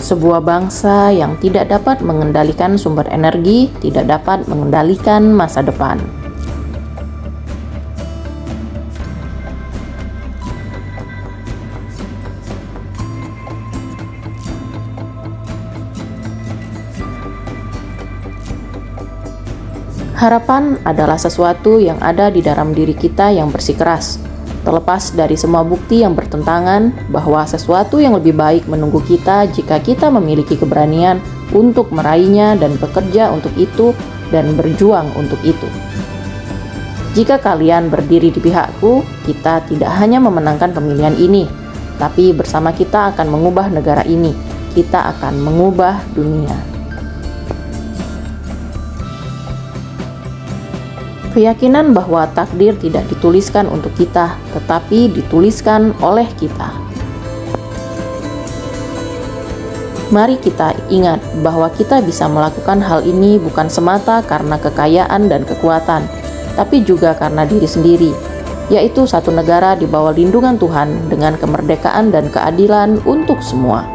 Sebuah bangsa yang tidak dapat mengendalikan sumber energi, tidak dapat mengendalikan masa depan. Harapan adalah sesuatu yang ada di dalam diri kita yang bersikeras. Terlepas dari semua bukti yang bertentangan bahwa sesuatu yang lebih baik menunggu kita jika kita memiliki keberanian untuk meraihnya dan bekerja untuk itu dan berjuang untuk itu. Jika kalian berdiri di pihakku, kita tidak hanya memenangkan pemilihan ini, tapi bersama kita akan mengubah negara ini. Kita akan mengubah dunia. Keyakinan bahwa takdir tidak dituliskan untuk kita, tetapi dituliskan oleh kita. Mari kita ingat bahwa kita bisa melakukan hal ini bukan semata karena kekayaan dan kekuatan, tapi juga karena diri sendiri, yaitu satu negara di bawah lindungan Tuhan dengan kemerdekaan dan keadilan untuk semua.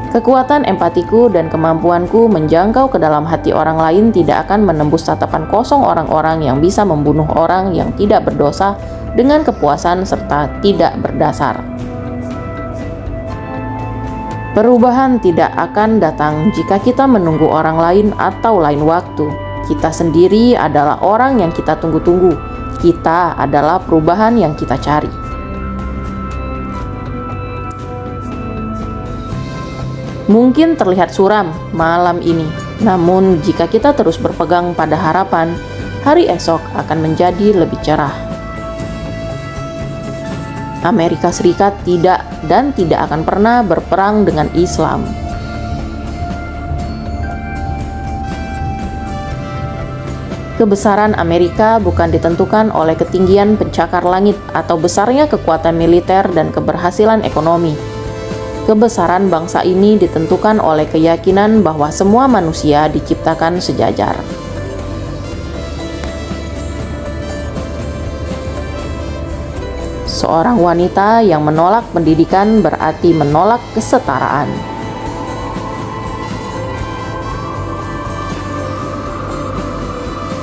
Kekuatan empatiku dan kemampuanku menjangkau ke dalam hati orang lain tidak akan menembus tatapan kosong orang-orang yang bisa membunuh orang yang tidak berdosa dengan kepuasan serta tidak berdasar. Perubahan tidak akan datang jika kita menunggu orang lain atau lain waktu. Kita sendiri adalah orang yang kita tunggu-tunggu. Kita adalah perubahan yang kita cari. Mungkin terlihat suram malam ini, namun jika kita terus berpegang pada harapan, hari esok akan menjadi lebih cerah. Amerika Serikat tidak dan tidak akan pernah berperang dengan Islam. Kebesaran Amerika bukan ditentukan oleh ketinggian pencakar langit atau besarnya kekuatan militer dan keberhasilan ekonomi. Kebesaran bangsa ini ditentukan oleh keyakinan bahwa semua manusia diciptakan sejajar. Seorang wanita yang menolak pendidikan berarti menolak kesetaraan.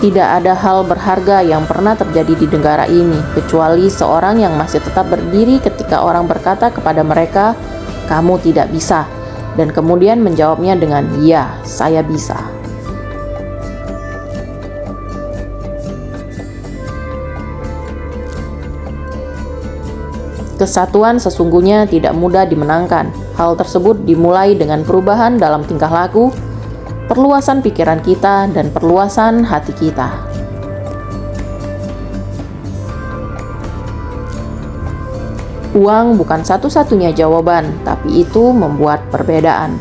Tidak ada hal berharga yang pernah terjadi di negara ini, kecuali seorang yang masih tetap berdiri ketika orang berkata kepada mereka, "Kamu tidak bisa," dan kemudian menjawabnya dengan, "Ya, saya bisa." Kesatuan sesungguhnya tidak mudah dimenangkan. Hal tersebut dimulai dengan perubahan dalam tingkah laku, perluasan pikiran kita, dan perluasan hati kita. Uang bukan satu-satunya jawaban, tapi itu membuat perbedaan.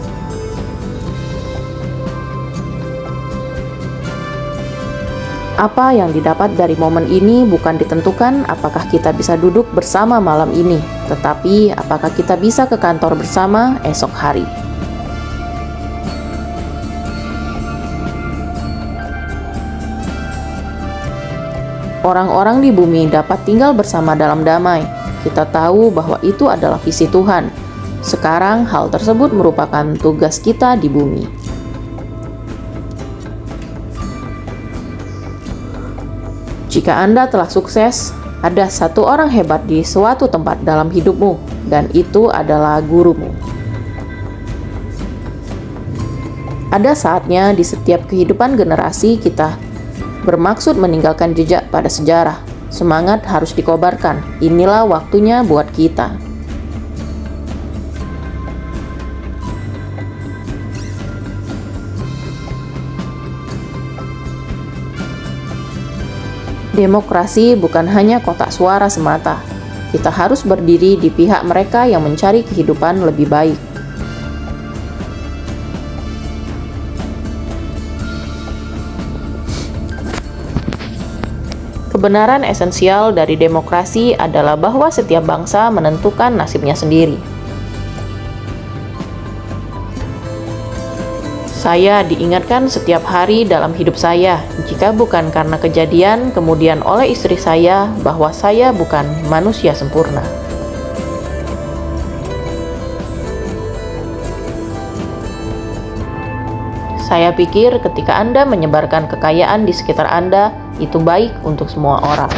Apa yang didapat dari momen ini bukan ditentukan apakah kita bisa duduk bersama malam ini, tetapi apakah kita bisa ke kantor bersama esok hari. Orang-orang di bumi dapat tinggal bersama dalam damai. Kita tahu bahwa itu adalah visi Tuhan. Sekarang hal tersebut merupakan tugas kita di bumi. Jika Anda telah sukses, ada satu orang hebat di suatu tempat dalam hidupmu, dan itu adalah gurumu. Ada saatnya di setiap kehidupan generasi kita bermaksud meninggalkan jejak pada sejarah. Semangat harus dikobarkan. Inilah waktunya buat kita. Demokrasi bukan hanya kotak suara semata. Kita harus berdiri di pihak mereka yang mencari kehidupan lebih baik. Kebenaran esensial dari demokrasi adalah bahwa setiap bangsa menentukan nasibnya sendiri. Saya diingatkan setiap hari dalam hidup saya, jika bukan karena kejadian kemudian oleh istri saya, bahwa saya bukan manusia sempurna. Saya pikir ketika Anda menyebarkan kekayaan di sekitar Anda, itu baik untuk semua orang.